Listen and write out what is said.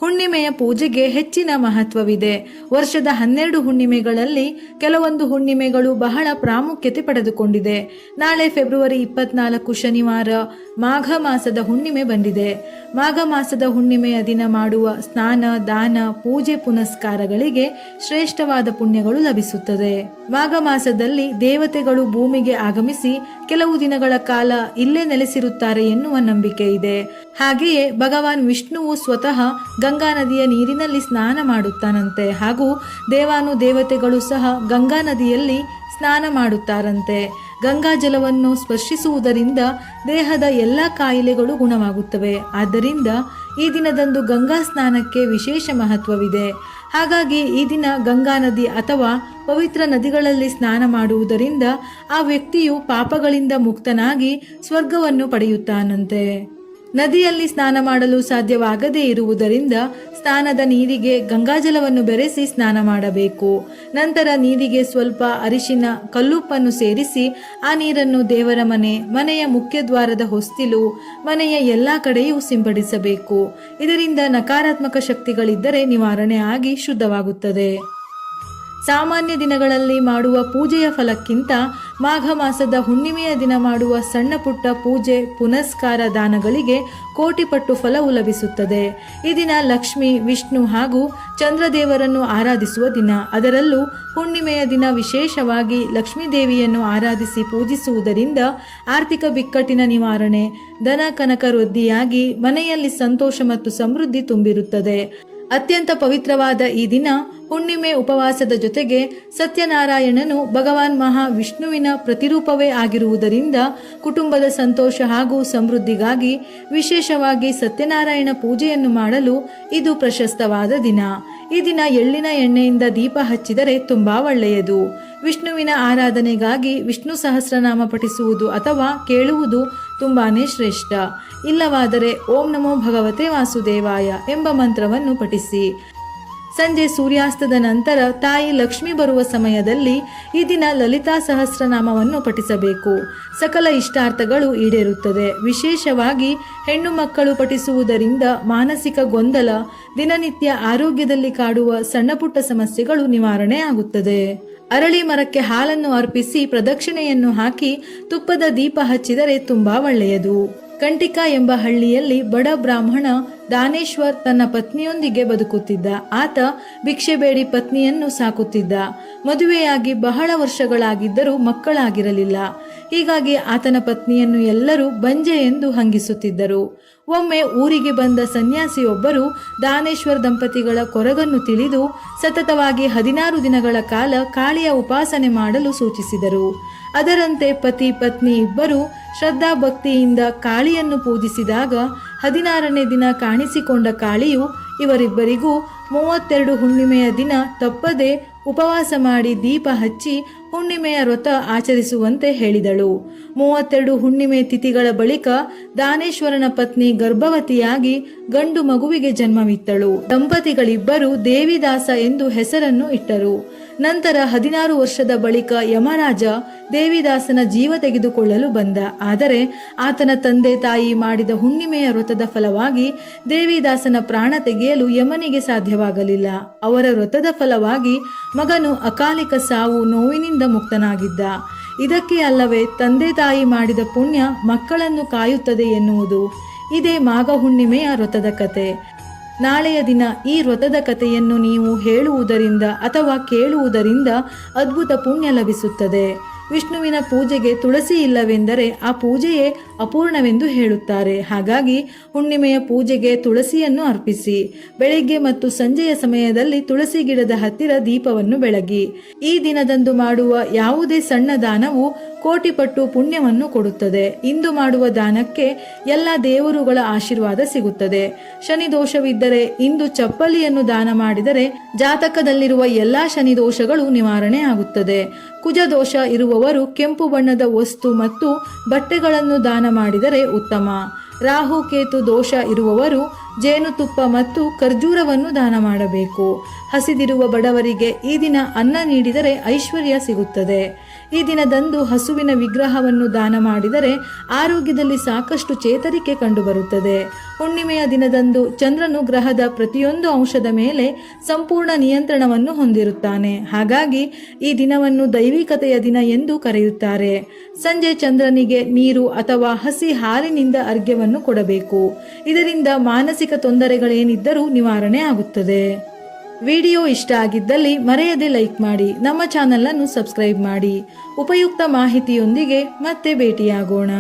ಹುಣ್ಣಿಮೆಯ ಪೂಜೆಗೆ ಹೆಚ್ಚಿನ ಮಹತ್ವವಿದೆ. ವರ್ಷದ 12 ಹುಣ್ಣಿಮೆಗಳಲ್ಲಿ ಕೆಲವೊಂದು ಹುಣ್ಣಿಮೆಗಳು ಬಹಳ ಪ್ರಾಮುಖ್ಯತೆ ಪಡೆದುಕೊಂಡಿದೆ. ನಾಳೆ ಫೆಬ್ರವರಿ 24 ಶನಿವಾರ ಮಾಘ ಮಾಸದ ಹುಣ್ಣಿಮೆ ಬಂದಿದೆ. ಮಾಘ ಮಾಸದ ಹುಣ್ಣಿಮೆಯ ದಿನ ಮಾಡುವ ಸ್ನಾನ, ದಾನ, ಪೂಜೆ ಪುನಸ್ಕಾರಗಳಿಗೆ ಶ್ರೇಷ್ಠವಾದ ಪುಣ್ಯಗಳು ಲಭಿಸುತ್ತದೆ. ಮಾಘ ಮಾಸದಲ್ಲಿ ದೇವತೆಗಳು ಭೂಮಿಗೆ ಆಗಮಿಸಿ ಕೆಲವು ದಿನಗಳ ಕಾಲ ಇಲ್ಲೇ ನೆಲೆಸಿರುತ್ತಾರೆ ಎನ್ನುವ ನಂಬಿಕೆ ಇದೆ. ಹಾಗೆಯೇ ಭಗವಾನ್ ವಿಷ್ಣುವು ಸ್ವತಃ ಗಂಗಾ ನದಿಯ ನೀರಿನಲ್ಲಿ ಸ್ನಾನ ಮಾಡುತ್ತಾನಂತೆ. ಹಾಗೂ ದೇವಾನು ದೇವತೆಗಳು ಸಹ ಗಂಗಾ ನದಿಯಲ್ಲಿ ಸ್ನಾನ ಮಾಡುತ್ತಾರಂತೆ. ಗಂಗಾ ಜಲವನ್ನು ಸ್ಪರ್ಶಿಸುವುದರಿಂದ ದೇಹದ ಎಲ್ಲ ಕಾಯಿಲೆಗಳು ಗುಣವಾಗುತ್ತವೆ. ಆದ್ದರಿಂದ ಈ ದಿನದಂದು ಗಂಗಾ ಸ್ನಾನಕ್ಕೆ ವಿಶೇಷ ಮಹತ್ವವಿದೆ. ಹಾಗಾಗಿ ಈ ದಿನ ಗಂಗಾ ನದಿ ಅಥವಾ ಪವಿತ್ರ ನದಿಗಳಲ್ಲಿ ಸ್ನಾನ ಮಾಡುವುದರಿಂದ ಆ ವ್ಯಕ್ತಿಯು ಪಾಪಗಳಿಂದ ಮುಕ್ತನಾಗಿ ಸ್ವರ್ಗವನ್ನು ಪಡೆಯುತ್ತಾನಂತೆ. ನದಿಯಲ್ಲಿ ಸ್ನಾನ ಮಾಡಲು ಸಾಧ್ಯವಾಗದೇ ಇರುವುದರಿಂದ ಸ್ನಾನದ ನೀರಿಗೆ ಗಂಗಾಜಲವನ್ನು ಬೆರೆಸಿ ಸ್ನಾನ ಮಾಡಬೇಕು. ನಂತರ ನೀರಿಗೆ ಸ್ವಲ್ಪ ಅರಿಶಿನ, ಕಲ್ಲುಪ್ಪನ್ನು ಸೇರಿಸಿ ಆ ನೀರನ್ನು ದೇವರ ಮನೆಯ ಮುಖ್ಯ ದ್ವಾರದ ಹೊಸ್ತಿಲು, ಮನೆಯ ಎಲ್ಲ ಕಡೆಯೂ ಸಿಂಪಡಿಸಬೇಕು. ಇದರಿಂದ ನಕಾರಾತ್ಮಕ ಶಕ್ತಿಗಳಿದ್ದರೆ ನಿವಾರಣೆ ಆಗಿ ಶುದ್ಧವಾಗುತ್ತದೆ. ಸಾಮಾನ್ಯ ದಿನಗಳಲ್ಲಿ ಮಾಡುವ ಪೂಜೆಯ ಫಲಕ್ಕಿಂತ ಮಾಘ ಮಾಸದ ಹುಣ್ಣಿಮೆಯ ದಿನ ಮಾಡುವ ಸಣ್ಣ ಪುಟ್ಟ ಪೂಜೆ, ಪುನಸ್ಕಾರ, ದಾನಗಳಿಗೆ ಕೋಟಿಪಟ್ಟು ಫಲವು ಲಭಿಸುತ್ತದೆ. ಈ ದಿನ ಲಕ್ಷ್ಮಿ, ವಿಷ್ಣು ಹಾಗೂ ಚಂದ್ರದೇವರನ್ನು ಆರಾಧಿಸುವ ದಿನ. ಅದರಲ್ಲೂ ಹುಣ್ಣಿಮೆಯ ದಿನ ವಿಶೇಷವಾಗಿ ಲಕ್ಷ್ಮೀ ದೇವಿಯನ್ನು ಆರಾಧಿಸಿ ಪೂಜಿಸುವುದರಿಂದ ಆರ್ಥಿಕ ಬಿಕ್ಕಟ್ಟಿನ ನಿವಾರಣೆ, ಧನ ಕನಕ ವೃದ್ಧಿಯಾಗಿ ಮನೆಯಲ್ಲಿ ಸಂತೋಷ ಮತ್ತು ಸಮೃದ್ಧಿ ತುಂಬಿರುತ್ತದೆ. ಅತ್ಯಂತ ಪವಿತ್ರವಾದ ಈ ದಿನ ಹುಣ್ಣಿಮೆ ಉಪವಾಸದ ಜೊತೆಗೆ ಸತ್ಯನಾರಾಯಣನು ಭಗವಾನ್ ಮಹಾವಿಷ್ಣುವಿನ ಪ್ರತಿರೂಪವೇ ಆಗಿರುವುದರಿಂದ ಕುಟುಂಬದ ಸಂತೋಷ ಹಾಗೂ ಸಮೃದ್ಧಿಗಾಗಿ ವಿಶೇಷವಾಗಿ ಸತ್ಯನಾರಾಯಣ ಪೂಜೆಯನ್ನು ಮಾಡಲು ಇದು ಪ್ರಶಸ್ತವಾದ ದಿನ. ಈ ದಿನ ಎಳ್ಳಿನ ಎಣ್ಣೆಯಿಂದ ದೀಪ ಹಚ್ಚಿದರೆ ತುಂಬಾ ಒಳ್ಳೆಯದು. ವಿಷ್ಣುವಿನ ಆರಾಧನೆಗಾಗಿ ವಿಷ್ಣು ಸಹಸ್ರನಾಮ ಪಠಿಸುವುದು ಅಥವಾ ಕೇಳುವುದು ತುಂಬಾನೇ ಶ್ರೇಷ್ಠ. ಇಲ್ಲವಾದರೆ ಓಂ ನಮೋ ಭಗವತೆ ವಾಸುದೇವಾಯ ಎಂಬ ಮಂತ್ರವನ್ನು ಪಠಿಸಿ. ಸಂಜೆ ಸೂರ್ಯಾಸ್ತದ ನಂತರ ತಾಯಿ ಲಕ್ಷ್ಮಿ ಬರುವ ಸಮಯದಲ್ಲಿ ಈ ದಿನ ಲಲಿತಾ ಸಹಸ್ರನಾಮವನ್ನು ಪಠಿಸಬೇಕು. ಸಕಲ ಇಷ್ಟಾರ್ಥಗಳು ಈಡೇರುತ್ತದೆ. ವಿಶೇಷವಾಗಿ ಹೆಣ್ಣು ಮಕ್ಕಳು ಪಠಿಸುವುದರಿಂದ ಮಾನಸಿಕ ಗೊಂದಲ, ದಿನನಿತ್ಯ ಆರೋಗ್ಯದಲ್ಲಿ ಕಾಡುವ ಸಣ್ಣ ಪುಟ್ಟ ಸಮಸ್ಯೆಗಳು ನಿವಾರಣೆ ಆಗುತ್ತದೆ. ಅರಳಿ ಮರಕ್ಕೆ ಹಾಲನ್ನು ಅರ್ಪಿಸಿ ಪ್ರದಕ್ಷಿಣೆಯನ್ನು ಹಾಕಿ ತುಪ್ಪದ ದೀಪ ಹಚ್ಚಿದರೆ ತುಂಬಾ ಒಳ್ಳೆಯದು. ಕಂಟಿಕ ಎಂಬ ಹಳ್ಳಿಯಲ್ಲಿ ಬಡ ಬ್ರಾಹ್ಮಣ ದಾನೇಶ್ವರ್ ತನ್ನ ಪತ್ನಿಯೊಂದಿಗೆ ಬದುಕುತ್ತಿದ್ದ. ಆತ ಭಿಕ್ಷೆ ಬೇಡಿ ಪತ್ನಿಯನ್ನು ಸಾಕುತ್ತಿದ್ದ. ಮದುವೆಯಾಗಿ ಬಹಳ ವರ್ಷಗಳಾಗಿದ್ದರೂ ಮಕ್ಕಳಾಗಿರಲಿಲ್ಲ. ಹೀಗಾಗಿ ಆತನ ಪತ್ನಿಯನ್ನು ಎಲ್ಲರೂ ಬಂಜೆ ಎಂದು ಹಂಗಿಸುತ್ತಿದ್ದರು. ಒಮ್ಮೆ ಊರಿಗೆ ಬಂದ ಸನ್ಯಾಸಿಯೊಬ್ಬರು ದಾನೇಶ್ವರ್ ದಂಪತಿಗಳ ಕೊರಗನ್ನು ತಿಳಿದು ಸತತವಾಗಿ 16 ದಿನಗಳ ಕಾಲ ಕಾಳಿಯ ಉಪಾಸನೆ ಮಾಡಲು ಸೂಚಿಸಿದರು. ಅದರಂತೆ ಪತಿ ಪತ್ನಿ ಇಬ್ಬರು ಶ್ರದ್ಧಾ ಭಕ್ತಿಯಿಂದ ಕಾಳಿಯನ್ನು ಪೂಜಿಸಿದಾಗ 16ನೇ ದಿನ ಕಾಣಿಸಿಕೊಂಡ ಕಾಳಿಯು ಇವರಿಬ್ಬರಿಗೂ 32 ಹುಣ್ಣಿಮೆಯ ದಿನ ತಪ್ಪದೆ ಉಪವಾಸ ಮಾಡಿ ದೀಪ ಹಚ್ಚಿ ಹುಣ್ಣಿಮೆಯ ವ್ರತ ಆಚರಿಸುವಂತೆ ಹೇಳಿದಳು. 32 ಹುಣ್ಣಿಮೆ ತಿಥಿಗಳ ಬಳಿಕ ದಾನೇಶ್ವರನ ಪತ್ನಿ ಗರ್ಭವತಿಯಾಗಿ ಗಂಡು ಮಗುವಿಗೆ ಜನ್ಮವಿತ್ತಳು. ದಂಪತಿಗಳಿಬ್ಬರು ದೇವಿದಾಸ ಎಂದು ಹೆಸರನ್ನು ಇಟ್ಟರು. ನಂತರ 16 ವರ್ಷದ ಬಳಿಕ ಯಮರಾಜ ದೇವಿದಾಸನ ಜೀವ ತೆಗೆದುಕೊಳ್ಳಲು ಬಂದ. ಆದರೆ ಆತನ ತಂದೆ ತಾಯಿ ಮಾಡಿದ ಹುಣ್ಣಿಮೆಯ ವ್ರತದ ಫಲವಾಗಿ ದೇವಿದಾಸನ ಪ್ರಾಣ ತೆಗೆಯಲು ಯಮನಿಗೆ ಸಾಧ್ಯವಾಗಲಿಲ್ಲ. ಅವರ ವ್ರತದ ಫಲವಾಗಿ ಮಗನು ಅಕಾಲಿಕ ಸಾವು ನೋವಿನಿಂದ ಮುಕ್ತನಾಗಿದ್ದ. ಇದಕ್ಕೆ ಅಲ್ಲವೇ ತಂದೆ ತಾಯಿ ಮಾಡಿದ ಪುಣ್ಯ ಮಕ್ಕಳನ್ನು ಕಾಯುತ್ತದೆ ಎನ್ನುವುದು. ಇದೇ ಮಾಘ ಹುಣ್ಣಿಮೆಯ ವ್ರತದ ಕತೆ. ನಾಳೆಯ ದಿನ ಈ ವ್ರತದ ಕಥೆಯನ್ನು ನೀವು ಹೇಳುವುದರಿಂದ ಅಥವಾ ಕೇಳುವುದರಿಂದ ಅದ್ಭುತ ಪುಣ್ಯ ಲಭಿಸುತ್ತದೆ. ವಿಷ್ಣುವಿನ ಪೂಜೆಗೆ ತುಳಸಿ ಇಲ್ಲವೆಂದರೆ ಆ ಪೂಜೆಯೇ ಅಪೂರ್ಣವೆಂದು ಹೇಳುತ್ತಾರೆ. ಹಾಗಾಗಿ ಹುಣ್ಣಿಮೆಯ ಪೂಜೆಗೆ ತುಳಸಿಯನ್ನು ಅರ್ಪಿಸಿ. ಬೆಳಗ್ಗೆ ಮತ್ತು ಸಂಜೆಯ ಸಮಯದಲ್ಲಿ ತುಳಸಿ ಗಿಡದ ಹತ್ತಿರ ದೀಪವನ್ನು ಬೆಳಗಿ. ಈ ದಿನದಂದು ಮಾಡುವ ಯಾವುದೇ ಸಣ್ಣ ದಾನವು ಕೋಟಿಪಟ್ಟು ಪುಣ್ಯವನ್ನು ಕೊಡುತ್ತದೆ. ಇಂದು ಮಾಡುವ ದಾನಕ್ಕೆ ಎಲ್ಲ ದೇವರುಗಳ ಆಶೀರ್ವಾದ ಸಿಗುತ್ತದೆ. ಶನಿ ದೋಷವಿದ್ದರೆ ಇಂದು ಚಪ್ಪಲಿಯನ್ನು ದಾನ ಮಾಡಿದರೆ ಜಾತಕದಲ್ಲಿರುವ ಎಲ್ಲಾ ಶನಿ ದೋಷಗಳು ನಿವಾರಣೆ ಆಗುತ್ತದೆ. ಕುಜ ದೋಷ ಇರುವವರು ಕೆಂಪು ಬಣ್ಣದ ವಸ್ತು ಮತ್ತು ಬಟ್ಟೆಗಳನ್ನು ದಾನ ಮಾಡಿದರೆ ಉತ್ತಮ. ರಾಹು ಕೇತು ದೋಷ ಇರುವವರು ಜೇನುತುಪ್ಪ ಮತ್ತು ಖರ್ಜೂರವನ್ನು ದಾನ ಮಾಡಬೇಕು. ಹಸಿದಿರುವ ಬಡವರಿಗೆ ಈ ದಿನ ಅನ್ನ ನೀಡಿದರೆ ಐಶ್ವರ್ಯ ಸಿಗುತ್ತದೆ. ಈ ದಿನದಂದು ಹಸುವಿನ ವಿಗ್ರಹವನ್ನು ದಾನ ಮಾಡಿದರೆ ಆರೋಗ್ಯದಲ್ಲಿ ಸಾಕಷ್ಟು ಚೇತರಿಕೆ ಕಂಡುಬರುತ್ತದೆ. ಹುಣ್ಣಿಮೆಯ ದಿನದಂದು ಚಂದ್ರನು ಗ್ರಹದ ಪ್ರತಿಯೊಂದು ಅಂಶದ ಮೇಲೆ ಸಂಪೂರ್ಣ ನಿಯಂತ್ರಣವನ್ನು ಹೊಂದಿರುತ್ತಾನೆ. ಹಾಗಾಗಿ ಈ ದಿನವನ್ನು ದೈವಿಕತೆಯ ದಿನ ಎಂದು ಕರೆಯುತ್ತಾರೆ. ಸಂಜೆ ಚಂದ್ರನಿಗೆ ನೀರು ಅಥವಾ ಹಸಿ ಹಾಲಿನಿಂದ ಅರ್ಘ್ಯವನ್ನು ಕೊಡಬೇಕು. ಇದರಿಂದ ಮಾನಸಿಕ ತೊಂದರೆಗಳೇನಿದ್ದರೂ ನಿವಾರಣೆ ಆಗುತ್ತದೆ. ವಿಡಿಯೋ ಇಷ್ಟ ಆಗಿದ್ದಲ್ಲಿ ಮರೆಯದೆ ಲೈಕ್ ಮಾಡಿ, ನಮ್ಮ ಚಾನಲ್ ಅನ್ನು ಸಬ್ಸ್ಕ್ರೈಬ್ ಮಾಡಿ. ಉಪಯುಕ್ತ ಮಾಹಿತಿಯೊಂದಿಗೆ ಮತ್ತೆ ಭೇಟಿಯಾಗೋಣ.